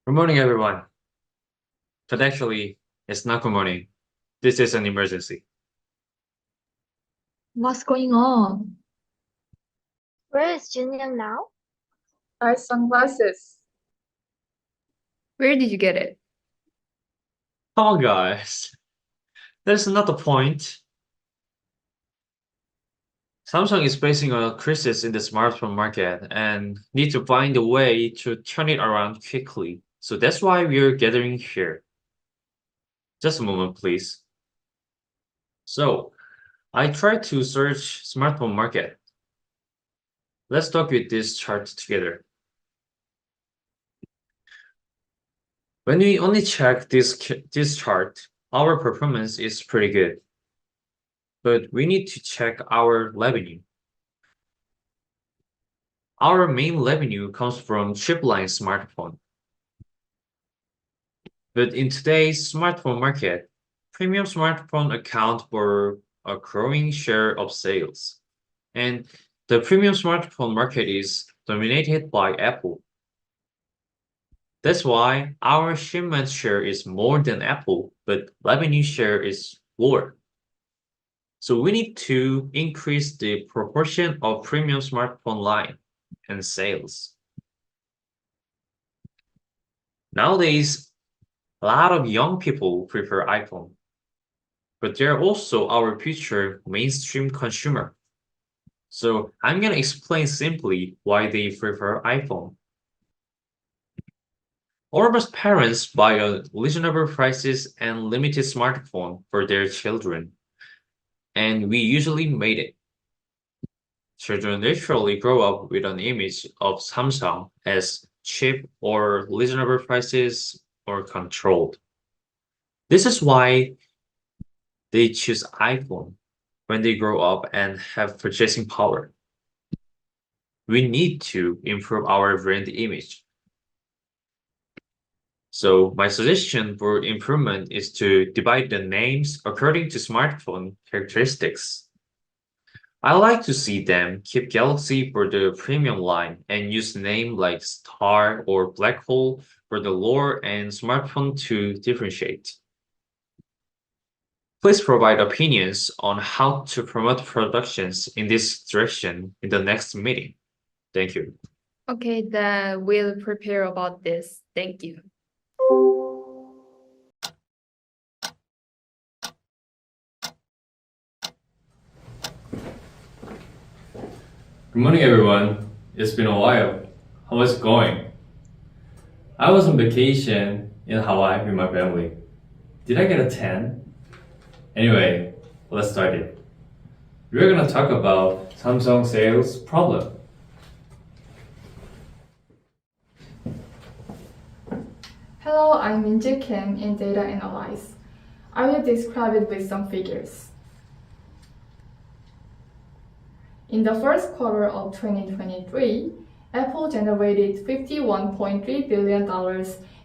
Good morning, everyone. But actually, it's not good morning. This is an emergency. What's going on? Where is Junyoung now? Nice sunglasses. Where did you get it? Come on, guys. That's not the point. Samsung is facing a crisis in the smartphone market and need to find a way to turn it around quickly. So that's why we're gathering here. Just a moment, please. So, I tried to search smartphone market. Let's talk with this chart together. When we only check this chart, our performance is pretty good. But we need to check our revenue. Our main revenue comes from chip-line smartphone. But in today's smartphone market, premium smartphone account for a growing share of sales. And the premium smartphone market is dominated by Apple. That's why our shipment share is more than Apple, but revenue share is lower. So we need to increase the proportion of premium smartphone line and sales. Nowadays, a lot of young people prefer iPhone, but they're also our future mainstream consumer. So I'm gonna explain simply why they prefer iPhone. All of us parents buy a reasonable prices and limited smartphone for their children, and we usually made it. Children naturally grow up with an image of Samsung as cheap or reasonable prices or controlled. This is why they choose iPhone when they grow up and have purchasing power. We need to improve our brand image. So my suggestion for improvement is to divide the names according to smartphone characteristics. I like to see them keep Galaxy for the premium line and use name like Star or Black Hole for the lower end smartphone to differentiate. Please provide opinions on how to promote productions in this direction in the next meeting. Thank you. Okay, then we'll prepare about this. Thank you. Good morning, everyone. It's been a while. How is it going? I was on vacation in Hawaii with my family. Did I get a tan? Anyway, let's start it. We're gonna talk about Samsung sales problem. Hello, I'm Minji Kim in Data Analyze. I will describe it with some figures. In the first quarter of 2023, Apple generated $51.3 billion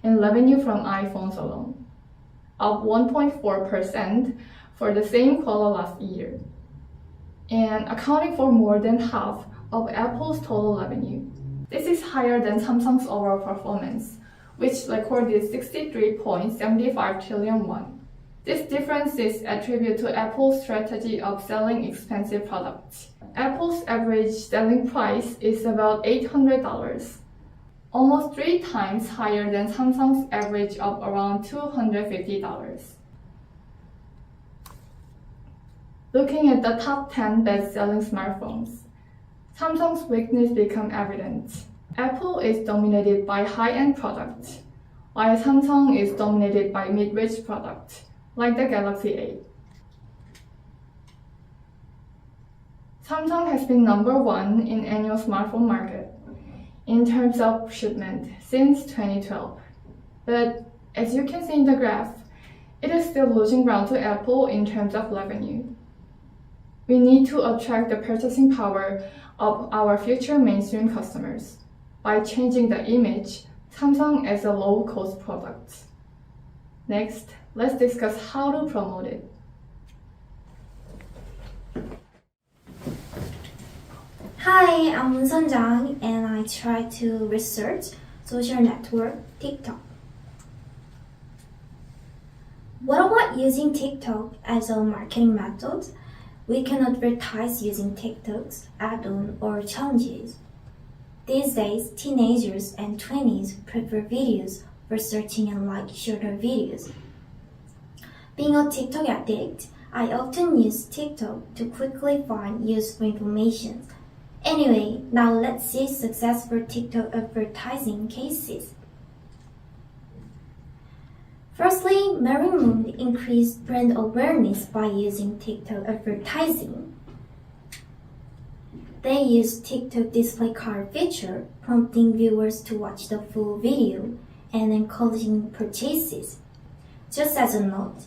in revenue from iPhones alone, up 1.4% for the same quarter last year, and accounting for more than half of Apple's total revenue. This is higher than Samsung's overall performance, which recorded 63.75 trillion won. This difference is attributed to Apple's strategy of selling expensive products. Apple's average selling price is about $800, almost 3 times higher than Samsung's average of around $250. Looking at the top 10 best-selling smartphones, Samsung's weakness becomes evident. Apple is dominated by high-end products, while Samsung is dominated by mid-range products, like the Galaxy A. Samsung has been number 1 in annual smartphone market in terms of shipment since 2012. But as you can see in the graph, it is still losing ground to Apple in terms of revenue. We need to attract the purchasing power of our future mainstream customers by changing the image Samsung as a low-cost product. Next, let's discuss how to promote it. Hi, I'm Moon Jang, and I try to research social network TikTok. What about using TikTok as a marketing method? We can advertise using TikTok's add-on or challenges. These days, teenagers and 20s prefer videos for searching and like shorter videos. Being a TikTok addict, I often use TikTok to quickly find useful information. Anyway, now let's see successful TikTok advertising cases. Firstly, Mary Moon increased brand awareness by using TikTok advertising. They used TikTok display card feature, prompting viewers to watch the full video and encouraging purchases. Just as a note,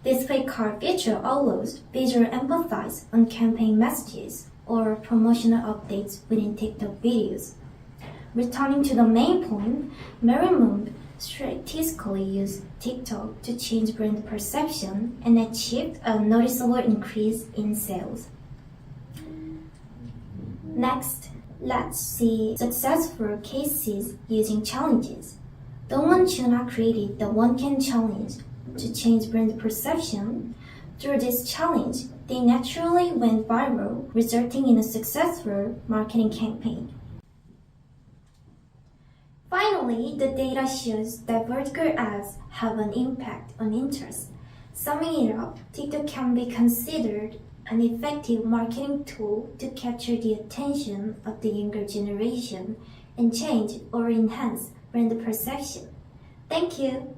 display card feature allows visual emphasis on campaign messages or promotional updates within TikTok videos. Returning to the main point, Mary Moon strategically used TikTok to change brand perception and achieved a noticeable increase in sales. Next, let's see successful cases using challenges. Dongwon Chuna created the One Can Challenge to change brand perception. Through this challenge, they naturally went viral, resulting in a successful marketing campaign. Finally, the data shows that vertical ads have an impact on interest. Summing it up, TikTok can be considered an effective marketing tool to capture the attention of the younger generation and change or enhance brand perception. Thank you.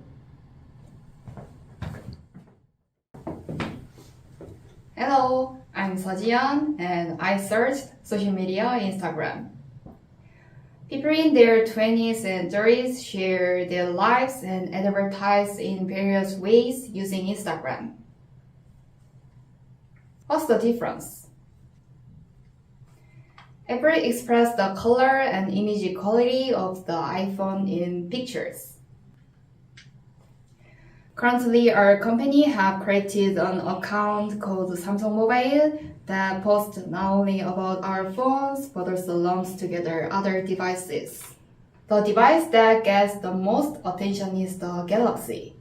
Hello, I'm Seojian and I searched social media Instagram. People in their 20s and 30s share their lives and advertise in various ways using Instagram. What's the difference? Apple expressed the color and image quality of the iPhone in pictures. Currently, our company have created an account called Samsung Mobile that posts not only about our phones but also lumps together other devices. The device that gets the most attention is the Galaxy.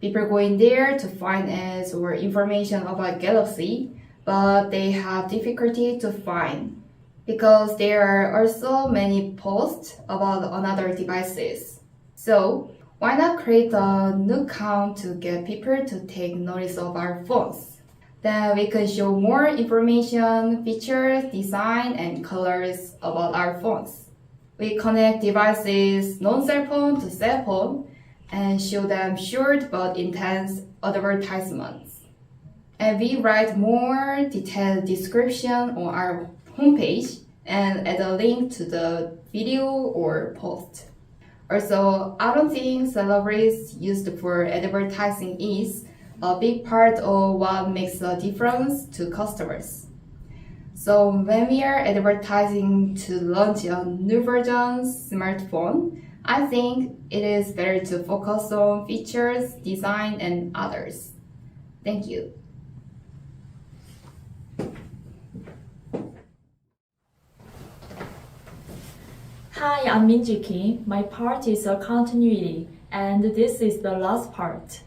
People go in there to find ads or information about Galaxy, but they have difficulty to find because there are also many posts about other devices. So, why not create a new account to get people to take notice of our phones? Then we can show more information, features, design, and colors about our phones. We connect devices non-cell phone to cell phone and show them short but intense advertisements. And we write more detailed description on our homepage and add a link to the video or post. Also, I don't think celebrities used for advertising is a big part of what makes a difference to customers. So when we are advertising to launch a new version smartphone, I think it is better to focus on features, design, and others. Thank you. Hi, I'm Minji Kim. My part is a continuity, and this is the last part.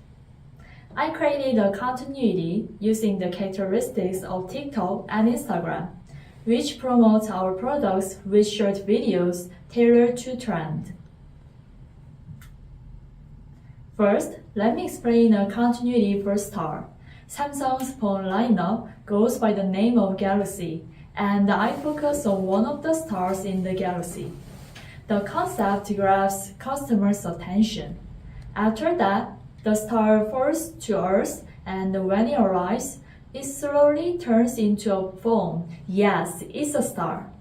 I created a continuity using the characteristics of TikTok and Instagram, which promotes our products with short videos tailored to trend. First, let me explain a continuity for Star. Samsung's phone lineup goes by the name of Galaxy, and I focus on one of the stars in the Galaxy. The concept grabs customers' attention. After that, the star falls to Earth, and when it arrives, it slowly turns into a phone. Yes, it's a star.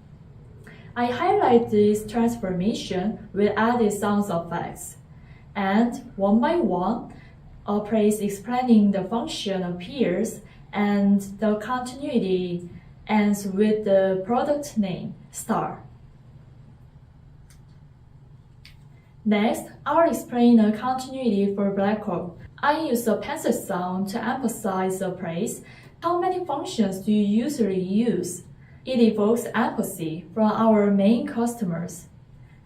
I highlight this transformation with added sound effects. And one by one, a phrase explaining the function appears, and the continuity ends with the product name, Star. Next, I'll explain a continuity for black hole. I use a pencil sound to emphasize the phrase. How many functions do you usually use? It evokes empathy from our main customers.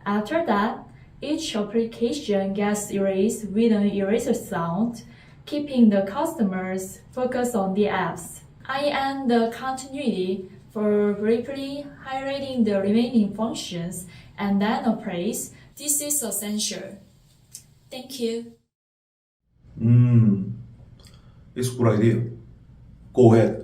After that, each application gets erased with an eraser sound, keeping the customers focused on the apps. I end the continuity for briefly highlighting the remaining functions and then a praise. This is essential. Thank you. It's a good idea. Go ahead.